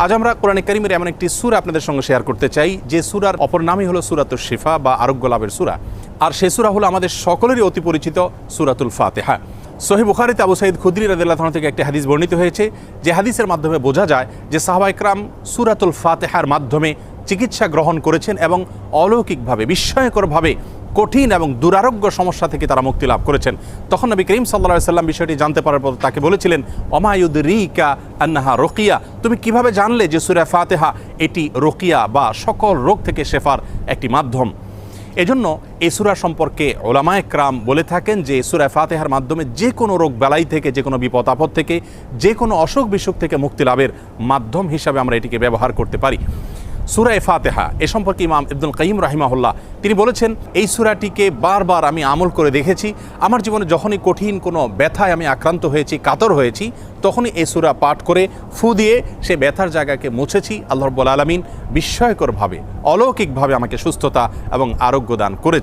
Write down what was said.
আজ আমরা কোরআনে কারীমের এমন একটি সূরা আপনাদের সঙ্গে শেয়ার করতে চাই যে সূরার অপর নামই হলো সূরাতুশ শিফা বা আরোগ্য লাভের সূরা। আর সেই সূরা হলো আমাদের সকলেরই অতি পরিচিত সূরাতুল ফাতিহা। সহিহ বুখারীতে আবু সাঈদ খুদরী রাদিয়াল্লাহু আনহু থেকে একটি হাদিস বর্ণিত হয়েছে, যে হাদিসের মাধ্যমে বোঝা যায় যে সাহাবায়ে কেরাম সূরাতুল ফাতিহার মাধ্যমে চিকিৎসা গ্রহণ করেছেন এবং অলৌকিকভাবে, বিস্ময়করভাবে কঠিন এবং দুরারোগ্য সমস্যা থেকে তারা মুক্তি লাভ করেছেন। তখন নবী করিম সাল্লাল্লাহু আলাইহি ওয়াসাল্লাম বিষয়টি জানতে পারার পর তাকে বলেছিলেন, ওমা ইউদরিকা আন্নাহা রুকিয়া, তুমি কিভাবে জানলে যে সূরা ফাতিহা এটি রুকিয়া বা সকল রোগ থেকে শেফার একটি মাধ্যম। এজন্য এই সূরা সম্পর্কে উলামায়ে কেরাম বলে থাকেন যে সূরা ফাতিহার মাধ্যমে যে কোনো রোগ বালাই থেকে, যে কোনো বিপদ আপদ থেকে, যে কোনো অসুখ বিসুখ থেকে মুক্তি লাভের মাধ্যম হিসাবে আমরা এটিকে ব্যবহার করতে পারি। সূরা ফাতিহা এ সম্পর্কে ইমাম ইবনুল কাইয়িম রাহিমাহুল্লাহ তিনি বলেছেন, এই সূরাটিকে বারবার আমি আমল করে দেখেছি। আমার জীবনে যখনই কঠিন কোনো ব্যথায় আমি আক্রান্ত হয়েছি, কাতর হয়েছি, তখনই এই সূরা পাঠ করে ফু দিয়ে সে ব্যথার জায়গাকে মুছেছি। আল্লাহ রাব্বুল আলামিন বিস্ময়করভাবে, অলৌকিকভাবে আমাকে সুস্থতা এবং আরোগ্য দান করেছে।